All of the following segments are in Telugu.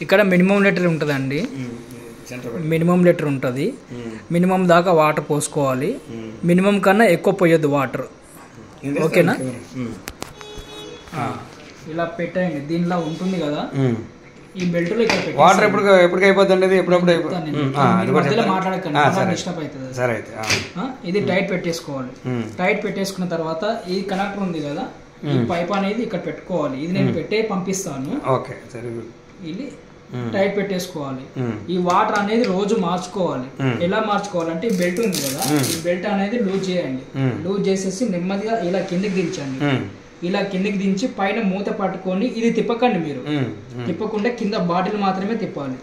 ఇక్కడ మినిమం లీటర్ ఉంటుందండి, మినిమం లీటర్ ఉంటుంది. మినిమం దాకా వాటర్ పోసుకోవాలి, మినిమం కన్నా ఎక్కువ పోయొద్దు వాటర్. ఓకేనా? ఇలా పెట్టండి, దీనిలో ఉంటుంది కదా ఈ బెల్ట్ లో ఇక్కడ వాటర్ ఎప్పుడు అయిపోతుంది, ఎప్పుడప్పుడు మాట్లాడకండి డిస్టర్బ్ అవుతుంది. ఇది టైట్ పెట్టేసుకోవాలి. టైట్ పెట్టేసుకున్న తర్వాత ఈ కనెక్టర్ ఉంది కదా, ఈ పైప్ అనేది ఇక్కడ పెట్టుకోవాలి. ఇది నేను పెట్టే పంపిస్తాను. ఇది టైట్ పెట్టేసుకోవాలి. ఈ వాటర్ అనేది రోజు మార్చుకోవాలి. ఎలా మార్చుకోవాలంటే ఈ బెల్ట్ ఉంది కదా, ఈ బెల్ట్ అనేది లూజ్ చేయండి. లూజ్ చేసేసి నెమ్మదిగా ఇలా కిందకి దించండి. ఇలా కిందకి దించి పైన మూత పట్టుకొని ఇది తిప్పకండి, మీరు తిప్పకుండా కింద బాటిల్ మాత్రమే తిప్పాలి.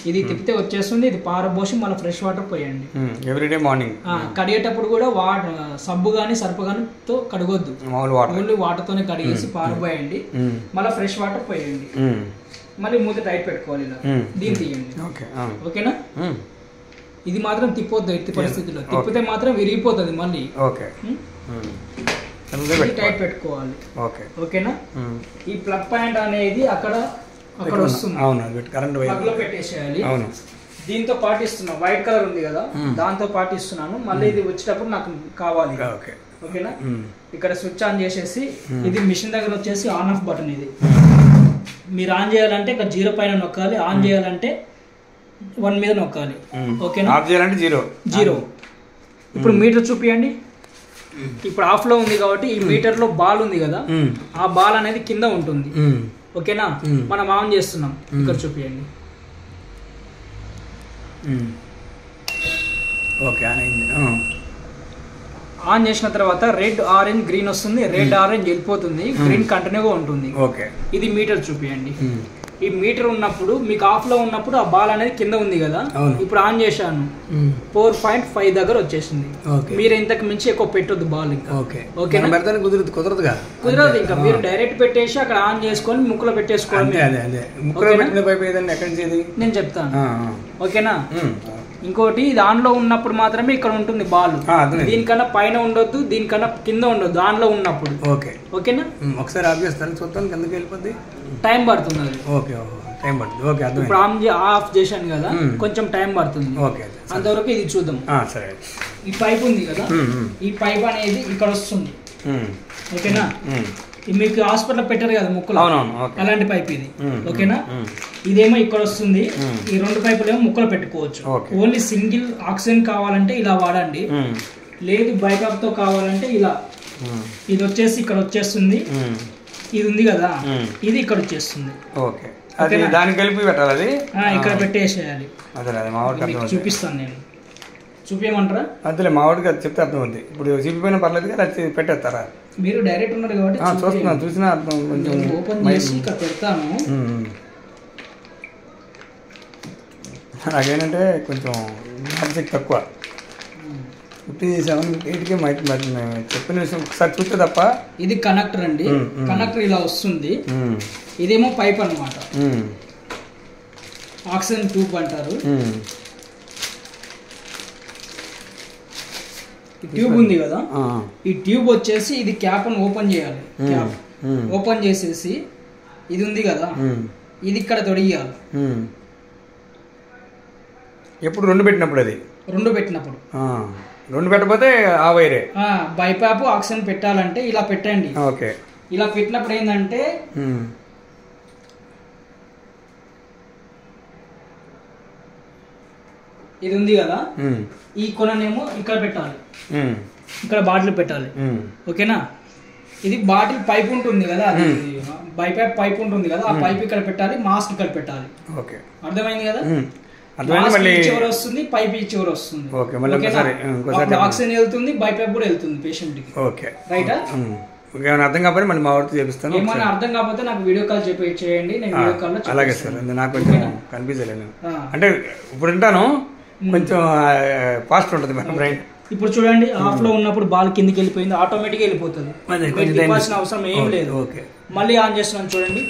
ఇది తిప్పితే వచ్చేస్తుంది. ఇది పారబోసి మళ్ళీ ఫ్రెష్ వాటర్ పోయండి ఎవ్రీడే మార్నింగ్. కడిగేటప్పుడు కూడా సబ్బు గానీ సర్ఫ్ గానీ తో కడగొద్దు, ఓన్లీ వాటర్ తోనే కడిగేసి పారబోయండి. మళ్ళీ ఫ్రెష్ వాటర్ పోయండి. మళ్ళీ మూత టైట్ పెట్టుకోవాలి. ఇలా దీన్ని తీయండి. ఓకేనా? ఇది మాత్రం తిప్పొద్దు ఎట్టి పరిస్థితుల్లో. తిప్పితే మాత్రం విరిగిపోతుంది మళ్ళీ. టైట్ పెట్టుకోవాలి. ఓకేనా? ఈ ప్లగ్ పాయింట్ అనేది అక్కడ వస్తుంది, ప్లగ్ లో పెట్టేసేయాలి. దీంతో పాటు ఇస్తున్నాను, వైట్ కలర్ ఉంది కదా, దాంతో పాటు ఇస్తున్నాను. మళ్ళీ ఇది వచ్చేటప్పుడు నాకు కావాలి. ఓకేనా? ఇక్కడ స్విచ్ ఆన్ చేసేసి, ఇది మిషన్ దగ్గర వచ్చేసి ఆన్ ఆఫ్ బటన్. ఇది మీరు ఆన్ చేయాలంటే ఇక్కడ 0 పైన నొక్కాలి, ఆన్ చేయాలంటే 1 మీద నొక్కాలి. ఓకేనా? ఆఫ్ చేయాలంటే 0. ఇప్పుడు మీటర్ చూపియండి. ఇప్పుడు ఆఫ్ లో ఉంది కాబట్టి ఈ మీటర్ లో బాల్ ఉంది కదా, ఆ బాల్ అనేది కింద ఉంటుంది. ఓకేనా? మనం ఆన్ చేస్తున్నాం. ఇక్కడ చూపియండి. ఆన్ చేసిన తర్వాత రెడ్, ఆరెంజ్, గ్రీన్ వస్తుంది. రెడ్, ఆరెంజ్ వెళ్ళిపోతుంది, గ్రీన్ కంటిన్యూగా ఉంటుంది. ఇది మీటర్ చూపియండి. ఈ మీటర్ ఉన్నప్పుడు మీకు ఆఫ్ లో ఉన్నప్పుడు ఆ బాల్ అనేది కింద ఉంది కదా, ఇప్పుడు ఆన్ చేశాను 4.5 దగ్గర వచ్చేసింది. మీరు ఇంతకు మించి ఎక్కువ పెట్టొద్దు బాల్. ఇంకా కుదరదు. ఇంకా మీరు డైరెక్ట్ పెట్టేసి అక్కడ ఆన్ చేసుకొని ముక్కలో పెట్టేసుకోవాలి. నేను చెప్తాను. ఓకేనా? ఇంకోటి ఇది ఆన్ లో ఉన్నప్పుడు మాత్రమే ఇక్కడ ఉంటుంది బాల్. దీనికన్నా పైన ఉండొద్దు, దీనికన్నా కింద ఉండొద్దు ఆన్ లో ఉన్నప్పుడు. ఓకేనా? ఒకసారి ఆఫ్ చేస్తాను, చూద్దాం కిందకి వెళ్ళిపోద్ది. టైం పడుతుంది అది. ఇప్పుడు ఆఫ్ చేశాను కదా, కొంచెం టైం పడుతుంది. అంతవరకు ఇది చూద్దాం. ఈ పైప్ ఉంది కదా, ఈ పైప్ అనేది ఇక్కడ వస్తుంది. ఓకేనా? మీకు హాస్పిటల్ పెట్టారు కదా ముక్కలు, అలాంటి పైప్ ఇది. ఓకేనా? ఇదేమో ఇక్కడ వస్తుంది. ఈ 2 పైపులు ఏమో ముక్కలు పెట్టుకోవచ్చు. ఓన్లీ సింగిల్ ఆక్సిజన్ కావాలంటే ఇలా వాడండి, లేదు బైపాప్ తో కావాలంటే ఇలా. ఇది వచ్చేసి ఇక్కడ వచ్చేస్తుంది. ఇది ఉంది కదా, ఇది ఇక్కడ వచ్చేస్తుంది. దానికి కలిపి పెట్టాలి, ఇక్కడ పెట్టేసేయాలి. చూపిస్తాను నేను. చూపించమంటారా? అంతే, మా వాడికి అది చెప్తే అర్థం ఉంది. ఇప్పుడు చూపిపోయినా పర్లేదు కదా, పెట్టేస్తారా? మీరు డైరెక్ట్ ఉన్నారు కాబట్టి చూస్తున్నాను, చూసినా అర్థం. కొంచెం ఓపెన్ చేసి ఇక్కడ పెడతాను. నాకేంటంటే కొంచెం మ్యాజిక్ తక్కువ. 57, 8కి చెప్పిన విషయం ఒకసారి చూస్తే తప్ప. ఇది కనెక్టర్ అండి. కనెక్టర్ ఇలా వస్తుంది. ఇదేమో పైప్ అన్నమాట, ఆక్సిజన్ ట్యూబ్ అంటారు. ట్యూబ్ ఉంది కదా, ఈ ట్యూబ్ వచ్చేసి ఇది క్యాప్ అని ఓపెన్ చేయాలి. క్యాప్ ఓపెన్ చేసేసి ఇది ఉంది కదా, ఇది ఇక్కడ తొడియాలి. ఎప్పుడు 2 పెట్టినప్పుడు, అది 2 పెట్టినప్పుడు. 2 పెట్టకపోతే ఆ వైరే బైపాప్ ఆక్సిజన్ పెట్టాలంటే ఇలా పెట్టండి. ఇలా పెట్టినప్పుడు ఏంటంటే ఇది ఉంది కదా, ఈ కొననేమో ఇక్కడ పెట్టాలి, ఇక్కడ బాటిల్ పెట్టాలి. ఓకేనా? ఇది బాటిల్ పైప్ ఉంటుంది కదా, బైపాప్ పైప్ ఉంటుంది కదా, ఆ పైప్ ఇక్కడ పెట్టాలి, మాస్క్ ఇక్కడ పెట్టాలి. అర్థమైంది కదా? చివరి వస్తుంది, పైప్ చివరి వస్తుంది. ఆక్సిజన్ వెళ్తుంది, బైపాప్ కూడా వెళ్తుంది పేషెంట్ కి. రైటా? అర్థం కాకపోతే మళ్ళీ మా వాడితో చేపిస్తాను. ఏమైనా అర్థం కాకపోతే నాకు వీడియో కాల్ చేయండి, నేను వీడియో కాల్ లో. అలాగే సార్, నాకు కొంచెం కనిపించలేదు. అంటే ఇప్పుడు వింటాను, కొంచెం ఫాస్ట్ ఉంటుంది మన బ్రెయిన్. ఇప్పుడు చూడండి, ఆఫ్ లో ఉన్నప్పుడు బాల్ కిందికి వెళ్ళిపోయింది, ఆటోమేటిక్ వెళ్ళిపోతుంది, అవసరం ఏం లేదు. మళ్ళీ ఆన్ చేస్తున్నాను చూడండి,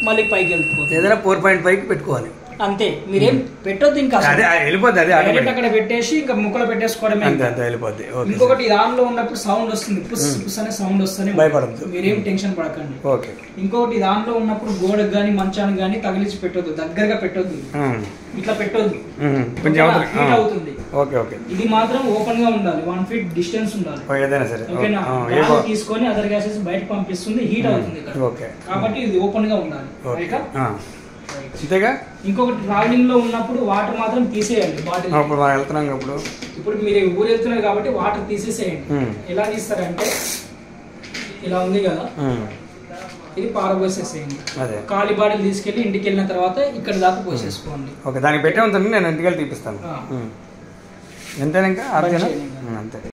మళ్ళీ పైకి వెళ్ళిపోతుంది. ఏదైనా 4.5కి పెట్టుకోవాలి. అంతే, మీరేం పెట్టొద్దు ఇంకా, వెళ్ళిపోద్ది అది అక్కడ పెట్టేసి ఇంకా ముక్కలు పెట్టేసుకోవడమే, వెళ్ళిపోద్ది. ఇంకొకటి దానిలో ఉన్నప్పుడు సౌండ్ వస్తుంది, పుస్ పుస్ అనే సౌండ్ వస్తుంది, భయపడద్దు, మీరేం టెన్షన్ పడకండి. ఓకే. ఇంకొకటి దానిలో ఉన్నప్పుడు గోడకు గానీ మంచానికి గానీ తగిలించి పెట్టొద్దు, దగ్గరగా పెట్టొద్దు, ఇట్లా పెట్టొద్దు, హీట్ అవుతుంది. ఇది మాత్రం ఓపెన్ గా ఉండాలి, 1 feet డిస్టెన్స్ ఉండాలి, ఓకేనా? తీసుకొని అదర్ గ్యాసెస్ బయట పంపిస్తుంది, హీట్ అవుతుంది కాబట్టి ఇది ఓపెన్ గా ఉండాలి. ఇంకొకటి ట్రావెలింగ్ లో ఉన్నప్పుడు వాటర్ మాత్రం తీసేయండి బాటిల్. ఇప్పుడు మీరు ఊరు వెళ్తున్నారు కాబట్టి వాటర్ తీసేసేయండి. ఎలా తీస్తారంటే ఇలా ఉంది కదా, ఇది పారబోసేసేయండి, ఖాళీ బాటిల్ తీసుకెళ్లి ఇంటికి వెళ్ళిన తర్వాత ఇక్కడ దాకా పోసేసుకోండి. దానికి పెట్టే ఉంటుంది, నేను ఇంటికి వెళ్ళి తీపిస్తాను. ఎంతేనా ఇంకా అంతే.